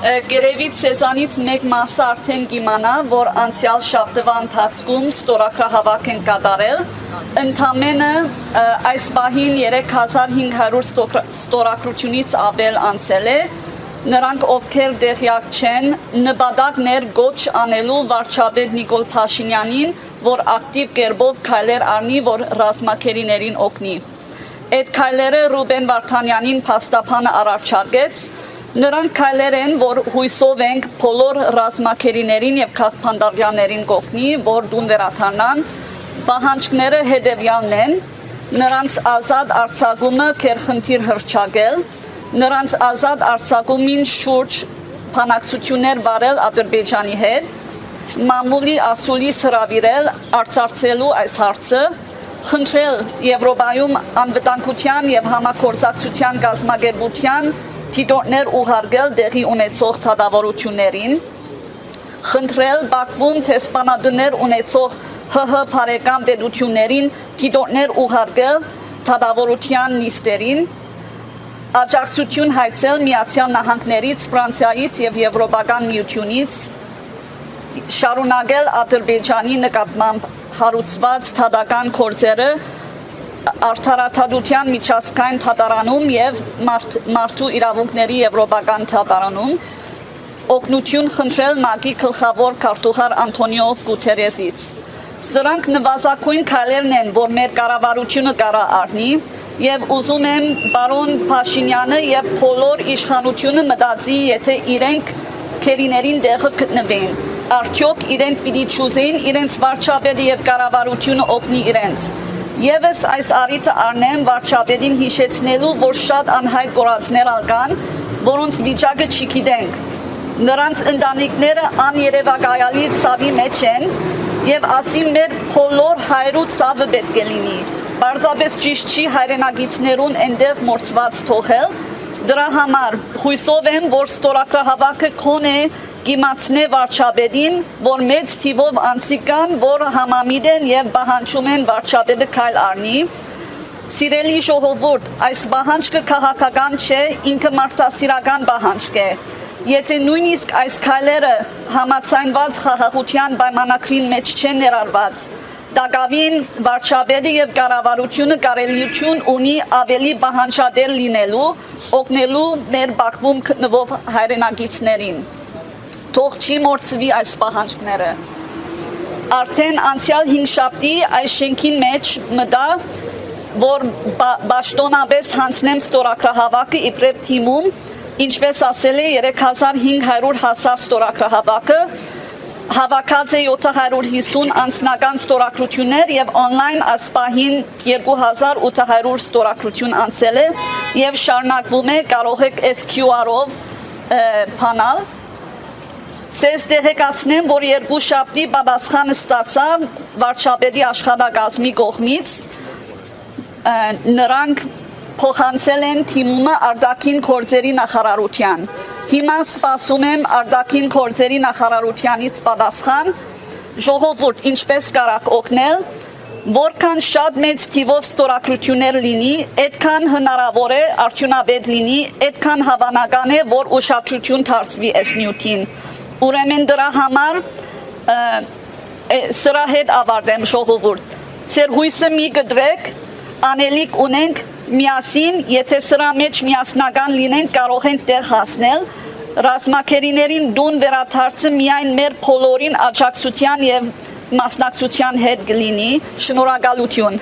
Գերևից սեզանից մեկ մասը արդեն կիմանա, որ անցյալ շաբթվա ընթացքում ստորագրահավաք են կատարել, ընդամենը այս պահին 3500 ստորագրությունից ավել անցել է, նրանք ովքեր դեղյակ չեն, նպատակներ գոչ անելու վարչապետ Նիկոլ Փաշինյանին, որ ակտիվ կերպով քայլեր առնի, որ ռազմաքերիներին օգնի։ Այդ քայլերը Ռուբեն Վարդանյանին փաստաբանը առաջարկեց, նրանք քայլեր են, որ հույսով ենք բոլոր ռազմաքերիներին եւ քաղաքապետարներին կօգնի, որ դուն վերադառնան, պահանջները հետեւյալն են, նրանց ազատ արձակումը քերխնդիր հռչակել, նրանց ազատ արձակումին շուրջ բանակցություններ վարել Ադրբեջանի հետ, մամուլի ասուլիս հրավիրել արծարծելու այս հարցը, խնդրել Եվրոպայում անվտանգության եւ համագործակցության կազմակերպության դիտորդներ ուղարկել տեղի ունեցող դատավորություններին, խնդրել Բաքվում տեսփանadներ ունեցող ՀՀ բարեկամ պետություններին դիտորդներ ուղարկել դատավորության նիստերին, աջակցություն հայցել Միացյալ Նահանգներից, Ֆրանսիայից եւ Եվրոպական միությունից, շարունակել Ադրբեջանի նկատմամբ հարուցված դատական գործերը Արդարադատության միջազգային դատարանում եւ մարդու իրավունքների եվրոպական դատարանում, օգնություն խնդրել ՄԱԿ-ի գլխավոր քարտուղար Անտոնիո Գուտերեսից։ Սրանք նվազագույն քայլերն են, որ մեր կառավարությունը կարա առնի, եւ ուզում եմ պարոն Փաշինյանը եւ բոլոր իշխանությունը մտածի, եթե իրենք քերիներին տեղը գտնվեն, արդյոք իրենք պիտի ճուզեին իրենց վարչապետը եւ կառավարությունը օգնի իրենց։ Եվս այս առիթը առնեմ վարչապետին հիշեցնելու, որ շատ անհայտ կորածներ կան, որոնց վիճակը չգիտենք։ Նրանց ընտանիքները աներևակայալի ցավի մեջ են եւ ասի մեր բոլոր հայրու ցավը պետք է լինի։ Պարզապես ճիշտ չի հայրենակիցներուն այնտեղ մորցված թողել։ Դրա համար հույսով եմ, որ ստորագրահավաքը քոնե կիմացնե վարչապետին, որ մեծ թիվով անձիկ կան, որ համամիտ են եւ պահանջում են վարչապետը քայլ առնի։ Սիրելի ժողովուրդ, այս պահանջը քաղաքական չէ, ինքը մարդասիրական պահանջ է։ Եթե նույնիսկ այս քայլերը համաձայնված խաղաղության պայմանագրին մեջ չեն ներառված, Դակավին վարչապետը եւ կառավարությունը կարելիություն ունի ավելի պահանջատեր լինելու, օգնելու մեր Բաքվում գտնվող հայրենակիցներին։ Թող չի մորցվի այս պահանջները։ Արդեն անցյալ 5 շաբթի այս շենքի մեջ մտա, որ պաշտոնապես հանձնեմ ստորագրահավաքը իբրև թիմում, ինչպես ասել է 3500 հասավ ստորագրահավաքը, հավաքած է 750 անձնական ստորագրություններ եւ on-line ասպահին 2800 ստորագրություն անցել է եւ շարունակվում է, կարող եք SQR-ով փանալ։ Ցես տեղեկացնեմ, որ 2 շաբթի պատասխանը ստացա վարչապետի աշխատակազմի կողմից, նրանք փոխանցել են թիմումը արտաքին գործերի նախարարության։ Հիմա սպասում եմ արտաքին գործերի նախարարությանից պատասխան, ժողովուրդ ինչպես կարաք օգնել, որքան շատ մեծ թիվով ստորագրություններ լինի, այդքան հնարավոր է արդյունավետ լինի, այդքան հավանական է, որ ուշադրություն դարձվի այս նյութին։ Ուրեմն դրա համար սրա հետ ավարտեմ ժողովուրդ։ Ձեր հույսը մի գտվեք, անելիք ունենք միասին, եթե սրա մեջ միասնական լինենք, կարող ենք տեղ հասնել, ռազմաքերիներին դուն վերադարձը միայն մեր բոլորին աջակցության եւ մասնակցության հետ կլինի։ Շնորհակալություն։